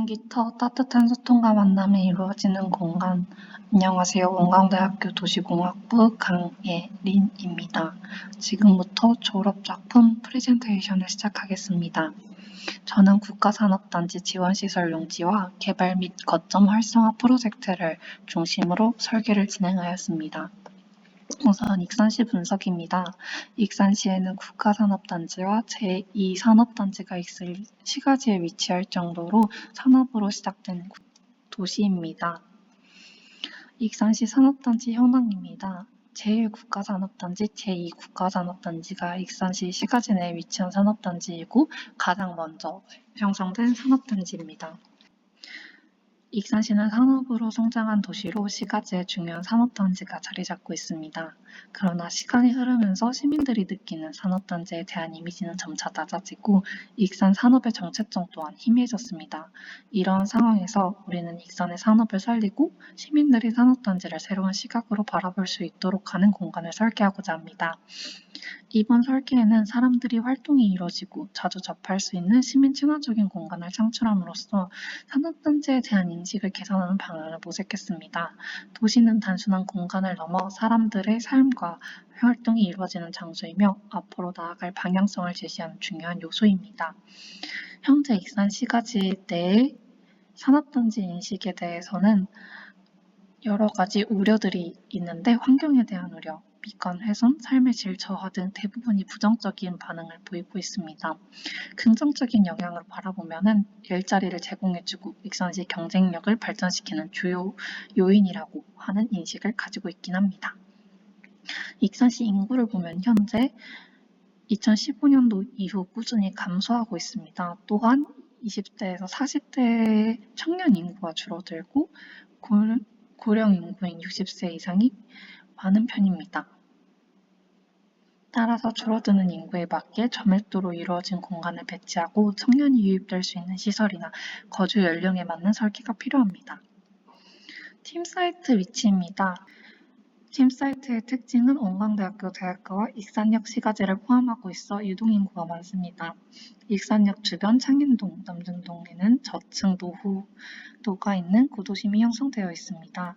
전기터 따뜻한 소통과 만남이 이루어지는 공간. 안녕하세요. 원광대학교 도시공학부 강예린입니다. 지금부터 졸업작품 프레젠테이션을 시작하겠습니다. 저는 국가산업단지 지원시설 용지와 개발 및 거점 활성화 프로젝트를 중심으로 설계를 진행하였습니다. 우선 익산시 분석입니다. 익산시에는 국가산업단지와 제2산업단지가 있을 시가지에 위치할 정도로 산업으로 시작된 도시입니다. 익산시 산업단지 현황입니다. 제1국가산업단지, 제2국가산업단지가 익산시 시가지 내에 위치한 산업단지이고 가장 먼저 형성된 산업단지입니다. 익산시는 산업으로 성장한 도시로 시가지에 중요한 산업단지가 자리 잡고 있습니다. 그러나 시간이 흐르면서 시민들이 느끼는 산업단지에 대한 이미지는 점차 낮아지고 익산 산업의 정체성 또한 희미해졌습니다. 이러한 상황에서 우리는 익산의 산업을 살리고 시민들이 산업단지를 새로운 시각으로 바라볼 수 있도록 하는 공간을 설계하고자 합니다. 이번 설계에는 사람들이 활동이 이루어지고 자주 접할 수 있는 시민 친화적인 공간을 창출함으로써 산업단지에 대한 인식을 개선하는 방향을 모색했습니다. 도시는 단순한 공간을 넘어 사람들의 삶과 활동이 이루어지는 장소이며 앞으로 나아갈 방향성을 제시하는 중요한 요소입니다. 현재 익산 시가지 내의 산업단지 인식에 대해서는 여러 가지 우려들이 있는데 환경에 대한 우려, 미관 훼손, 삶의 질 저하 등 대부분이 부정적인 반응을 보이고 있습니다. 긍정적인 영향으로 바라보면 일자리를 제공해주고 익산시 경쟁력을 발전시키는 주요 요인이라고 하는 인식을 가지고 있긴 합니다. 익산시 인구를 보면 현재 2015년도 이후 꾸준히 감소하고 있습니다. 또한 20대에서 40대 청년 인구가 줄어들고 고령 인구인 60세 이상이 많은 편입니다. 따라서 줄어드는 인구에 맞게 저밀도로 이루어진 공간을 배치하고 청년이 유입될 수 있는 시설이나 거주 연령에 맞는 설계가 필요합니다. 팀 사이트 위치입니다. 팀 사이트의 특징은 원광대학교 대학가와 익산역 시가지를 포함하고 있어 유동인구가 많습니다. 익산역 주변 창인동, 남준동에는 저층 노후도가 있는 구도심이 형성되어 있습니다.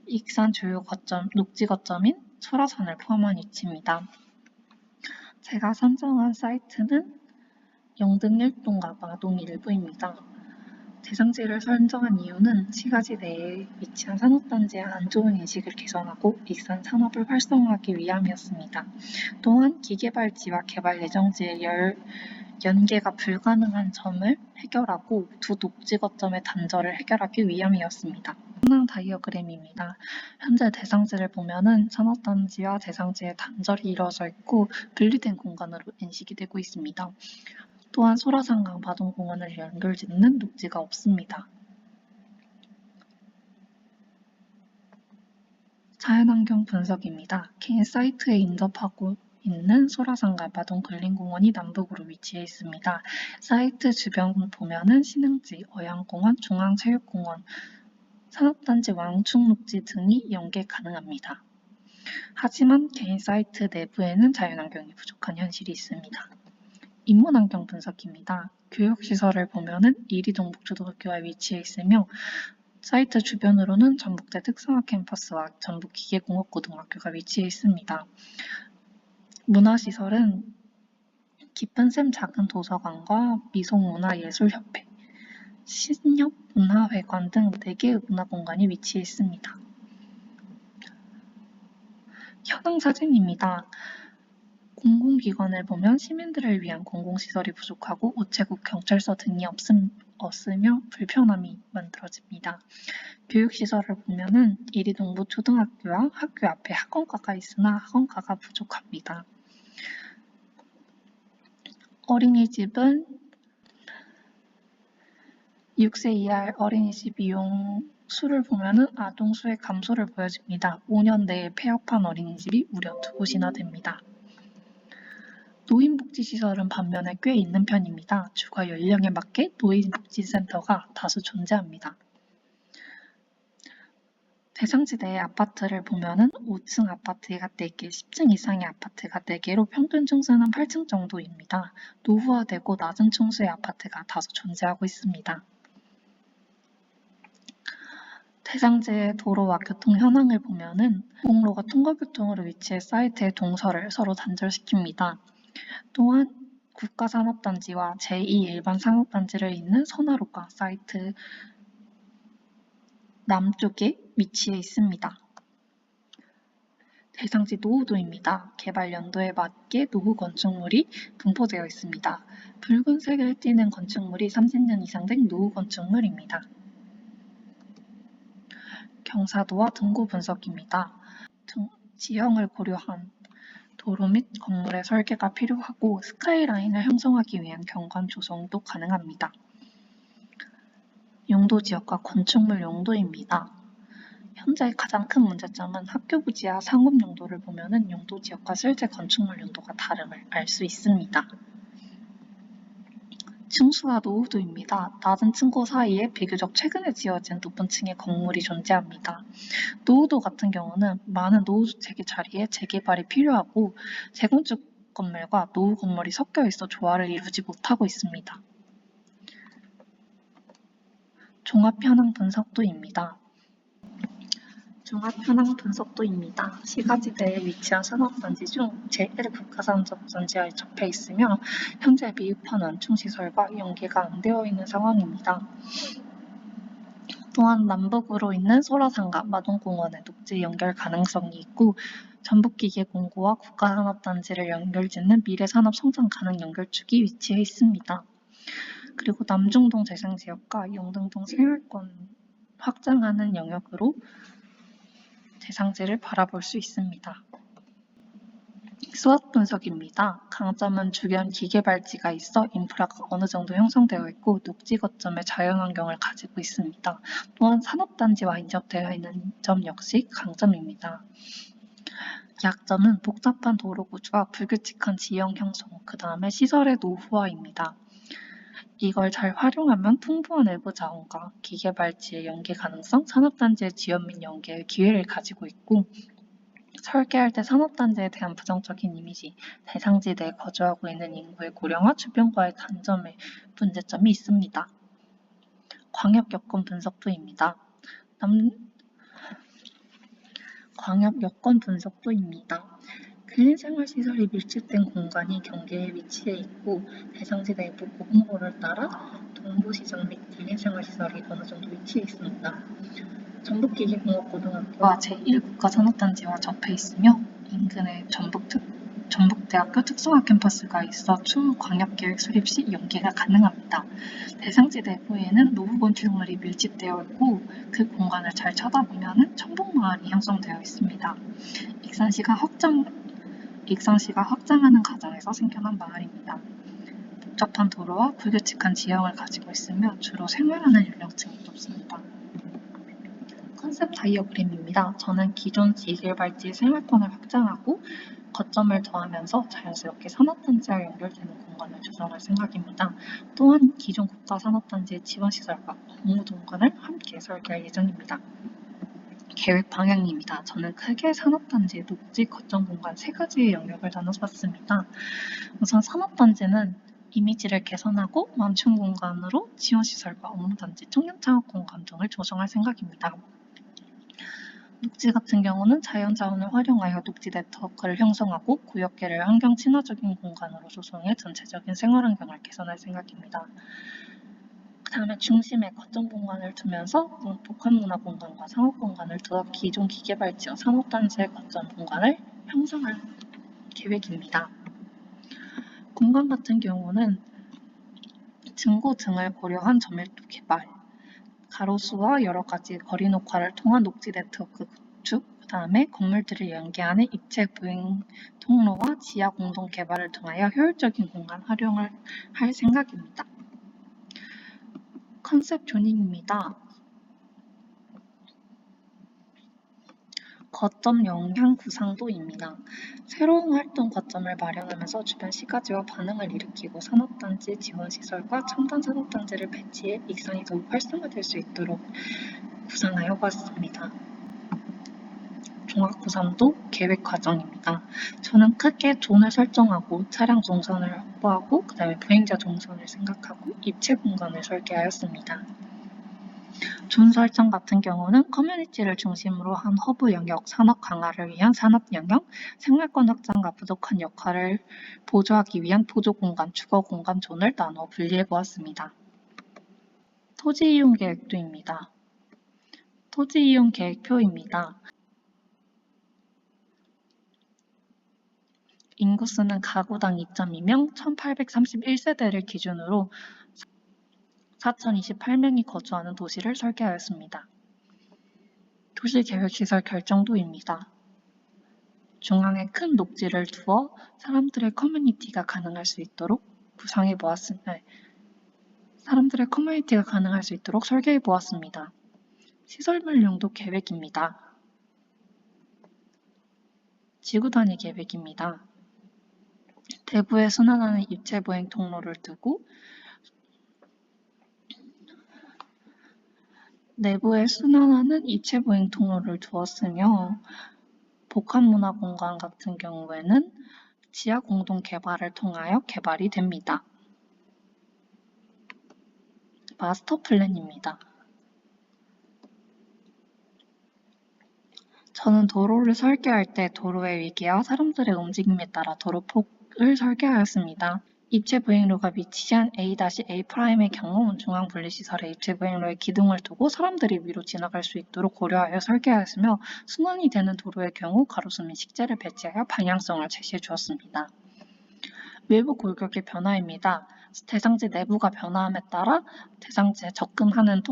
익산 주요 거점, 녹지 거점인 설화산을 포함한 위치입니다. 제가 선정한 사이트는 영등 1동과 마동 일부입니다. 대상지를 선정한 이유는 시가지 내에 위치한 산업단지의 안 좋은 인식을 개선하고 익산 산업을 활성화하기 위함이었습니다. 또한 기계발지와 개발 예정지의 연계가 불가능한 점을 해결하고 두 녹지 거점의 단절을 해결하기 위함이었습니다. 현황 다이어그램입니다. 현재 대상지를 보면은 산업단지와 대상지의 단절이 이루어져 있고 분리된 공간으로 인식이 되고 있습니다. 또한 소라산강 바동공원을 연결짓는 녹지가 없습니다. 자연환경 분석입니다. 개인 사이트에 인접하고 있는 소라산과 마동 근린공원이 남북으로 위치해 있습니다. 사이트 주변 보면은 신흥지, 어양공원, 중앙체육공원, 산업단지 왕충녹지 등이 연계 가능합니다. 하지만 개인 사이트 내부에는 자연환경이 부족한 현실이 있습니다. 인문환경 분석입니다. 교육시설을 보면은 이리동 목초등학교에 위치해 있으며 사이트 주변으로는 전북대 특성화 캠퍼스와 전북기계공업고등학교가 위치해 있습니다. 문화시설은 깊은샘 작은 도서관과 미송문화예술협회, 신협문화회관 등 4개의 문화공간이 위치해 있습니다. 현황 사진입니다. 공공기관을 보면 시민들을 위한 공공시설이 부족하고 우체국, 경찰서 등이 없으며 불편함이 만들어집니다. 교육시설을 보면은 이리동부 초등학교와 학교 앞에 학원가가 있으나 학원가가 부족합니다. 어린이집은 6세 이하 어린이집 이용 수를 보면은 아동 수의 감소를 보여집니다. 5년 내에 폐업한 어린이집이 무려 2곳이나 됩니다. 노인복지시설은 반면에 꽤 있는 편입니다. 주거 연령에 맞게 노인복지센터가 다수 존재합니다. 대상지 내의 아파트를 보면은 5층 아파트가 4개, 10층 이상의 아파트가 4개로 평균 층수는 8층 정도입니다. 노후화되고 낮은 층수의 아파트가 다수 존재하고 있습니다. 대상지의 도로와 교통 현황을 보면은 공로가 통과교통으로 위치해 사이트의 동서를 서로 단절시킵니다. 또한 국가산업단지와 제2 일반 산업단지를 잇는 선화로가 사이트 남쪽에 위치해 있습니다. 대상지 노후도입니다. 개발 연도에 맞게 노후 건축물이 분포되어 있습니다. 붉은색을 띠는 건축물이 30년 이상 된 노후 건축물입니다. 경사도와 등고 분석입니다. 지형을 고려한 도로 및 건물의 설계가 필요하고 스카이라인을 형성하기 위한 경관 조성도 가능합니다. 용도 지역과 건축물 용도입니다. 현재 가장 큰 문제점은 학교 부지와 상업 용도를 보면은 용도 지역과 실제 건축물 용도가 다름을 알 수 있습니다. 층수와 노후도입니다. 낮은 층고 사이에 비교적 최근에 지어진 높은 층의 건물이 존재합니다. 노후도 같은 경우는 많은 노후주택의 자리에 재개발이 필요하고 재건축 건물과 노후 건물이 섞여 있어 조화를 이루지 못하고 있습니다. 종합현황 분석도입니다. 종합현황분석도입니다. 시가지대에 위치한 산업단지 중 제1 국가산업단지에 접해 있으며 현재 미흡한 완충시설과 연계가 안 되어 있는 상황입니다. 또한 남북으로 있는 소라산과 마동공원의 녹지 연결 가능성이 있고 전북기계공고와 국가산업단지를 연결짓는 미래산업성장 가능 연결축이 위치해 있습니다. 그리고 남중동 재생지역과 영등동 생활권 확장하는 영역으로 대상지를 바라볼 수 있습니다. 스왓 분석입니다. 강점은 주변 기계발지가 있어 인프라가 어느 정도 형성되어 있고 녹지 거점의 자연환경을 가지고 있습니다. 또한 산업단지와 인접되어 있는 점 역시 강점입니다. 약점은 복잡한 도로 구조와 불규칙한 지형 형성, 그 다음에 시설의 노후화입니다. 이걸 잘 활용하면 풍부한 외부 자원과 기계발지의 연계 가능성, 산업단지의 지원 및 연계의 기회를 가지고 있고 설계할 때 산업단지에 대한 부정적인 이미지, 대상지 내에 거주하고 있는 인구의 고령화, 주변과의 단점의 문제점이 있습니다. 광역 여건 분석도입니다. 광역 여건 분석도입니다. 근린생활시설이 밀집된 공간이 경계에 위치해 있고 대상지 내부 보건로를 따라 동부시장 및 근린생활시설이 어느 정도 위치해 있습니다. 전북기계공업고등학교와 제1국가산업단지와 접해 있으며 인근에 전북대학교 특성화 캠퍼스가 있어 추후 광역계획 수립 시 연계가 가능합니다. 대상지 내부에는 노후 건축물이 밀집되어 있고 그 공간을 잘 쳐다보면 천북마을이 형성되어 있습니다. 익산시가 확장하는 과정에서 생겨난 마을입니다. 복잡한 도로와 불규칙한 지형을 가지고 있으며 주로 생활하는 연령층이 높습니다. 컨셉 다이어그램입니다. 저는 기존 기계발지 생활권을 확장하고 거점을 더하면서 자연스럽게 산업단지와 연결되는 공간을 조성할 생각입니다. 또한 기존 국가산업단지의 지원시설과 공무동간을 함께 설계할 예정입니다. 계획 방향입니다. 저는 크게 산업단지, 녹지, 거점 공간 세 가지의 영역을 나눠봤습니다. 우선 산업단지는 이미지를 개선하고 완충 공간으로 지원시설과 업무단지, 청년창업 공간 등을 조성할 생각입니다. 녹지 같은 경우는 자연자원을 활용하여 녹지 네트워크를 형성하고 구역계를 환경 친화적인 공간으로 조성해 전체적인 생활환경을 개선할 생각입니다. 그 다음에 중심에 거점 공간을 두면서 복합문화 공간과 상업 공간을 두어 기존 기계발지와 산업단지의 거점 공간을 형성할 계획입니다. 공간 같은 경우는 증고 등을 고려한 저밀도 개발, 가로수와 여러 가지 거리 녹화를 통한 녹지 네트워크 구축, 그 다음에 건물들을 연계하는 입체 보행 통로와 지하 공동 개발을 통하여 효율적인 공간 활용을 할 생각입니다. 컨셉 조닝입니다. 거점 영향 구상도입니다. 새로운 활동 거점을 마련하면서 주변 시가지와 반응을 일으키고 산업단지 지원시설과 첨단 산업단지를 배치해 익산이 더욱 활성화될 수 있도록 구상하여 봤습니다. 종합구상도 계획 과정입니다. 저는 크게 존을 설정하고 차량 동선을 확보하고 그 다음에 보행자 동선을 생각하고 입체 공간을 설계하였습니다. 존 설정 같은 경우는 커뮤니티를 중심으로 한 허브 영역, 산업 강화를 위한 산업 영역, 생활권 확장과 부족한 역할을 보조하기 위한 보조 공간, 주거 공간 존을 나눠 분리해 보았습니다. 토지 이용 계획도입니다. 토지 이용 계획표입니다. 인구수는 가구당 2.2명, 1831세대를 기준으로 4028명이 거주하는 도시를 설계하였습니다. 도시계획시설 결정도입니다. 중앙에 큰 녹지를 두어 사람들의 커뮤니티가 가능할 수 있도록 구성해 보았습니다. 사람들의 커뮤니티가 가능할 수 있도록 설계해 보았습니다. 시설물 용도 계획입니다. 지구 단위 계획입니다. 대부에 순환하는 입체 보행 통로를 두고 내부에 순환하는 입체 보행 통로를 두었으며 복합문화 공간 같은 경우에는 지하 공동 개발을 통하여 개발이 됩니다. 마스터 플랜입니다. 저는 도로를 설계할 때 도로의 위기와 사람들의 움직임에 따라 도로폭을 설계하였습니다. 입체 보행로가 위치한 A-A'의 경우 중앙 분리시설에 입체 보행로에 기둥을 두고 사람들이 위로 지나갈 수 있도록 고려하여 설계하였으며 순환이 되는 도로의 경우 가로수 및 식재를 배치하여 방향성을 제시해 주었습니다. 외부 골격의 변화입니다. 대상지 내부가 변화함에 따라 대상지에 접근하는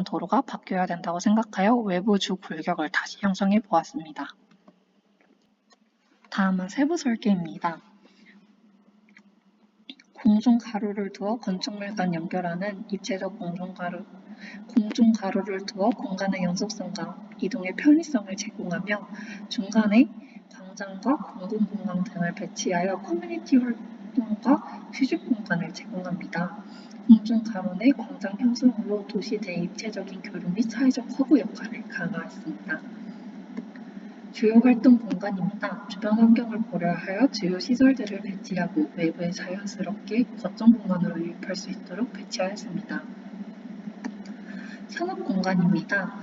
도로가 바뀌어야 된다고 생각하여 외부 주 골격을 다시 형성해 보았습니다. 다음은 세부 설계입니다. 공중 가로를 두어 건축물 간 연결하는 입체적 공중 가로를 두어 공간의 연속성과 이동의 편의성을 제공하며 중간에 광장과 공공공간 등을 배치하여 커뮤니티 활동과 휴식 공간을 제공합니다. 공중 가로 내 광장 형성으로 도시 내 입체적인 교류 및 사회적 허브 역할을 강화했습니다. 주요 활동 공간입니다. 주변 환경을 고려하여 주요 시설들을 배치하고 외부에 자연스럽게 거점 공간으로 유입할 수 있도록 배치하였습니다. 산업 공간입니다.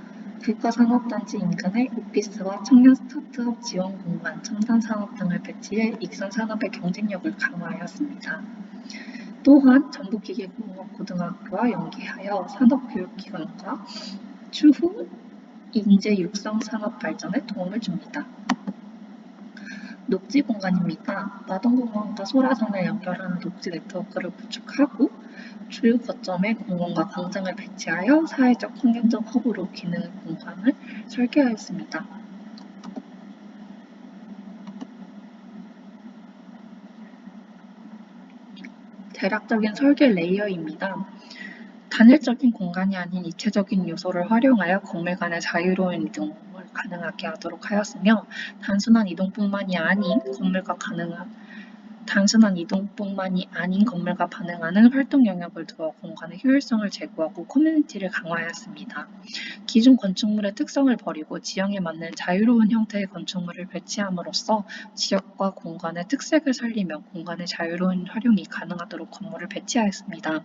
국가산업단지 인근에 오피스와 청년 스타트업 지원 공간, 첨단 산업 등을 배치해 익산 산업의 경쟁력을 강화하였습니다. 또한 전북기계공업고등학교와 연계하여 산업교육기관과 추후 인재 육성 산업 발전에 도움을 줍니다. 녹지 공간입니다. 마동공원과 소라산을 연결하는 녹지 네트워크를 구축하고 주요 거점에 공원과 광장을 배치하여 사회적 환경적 허브로 기능의 공간을 설계하였습니다. 대략적인 설계 레이어입니다. 단일적인 공간이 아닌 입체적인 요소를 활용하여 건물 간의 자유로운 이동을 가능하게 하도록 하였으며 단순한 이동뿐만이 아닌 건물과 반응하는 활동 영역을 두어 공간의 효율성을 제고하고 커뮤니티를 강화하였습니다. 기존 건축물의 특성을 버리고 지형에 맞는 자유로운 형태의 건축물을 배치함으로써 지역과 공간의 특색을 살리며 공간의 자유로운 활용이 가능하도록 건물을 배치하였습니다.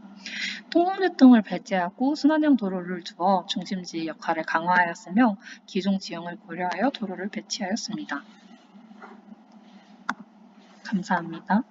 통로교통을 배제하고 순환형 도로를 두어 중심지의 역할을 강화하였으며 기존 지형을 고려하여 도로를 배치하였습니다. 감사합니다.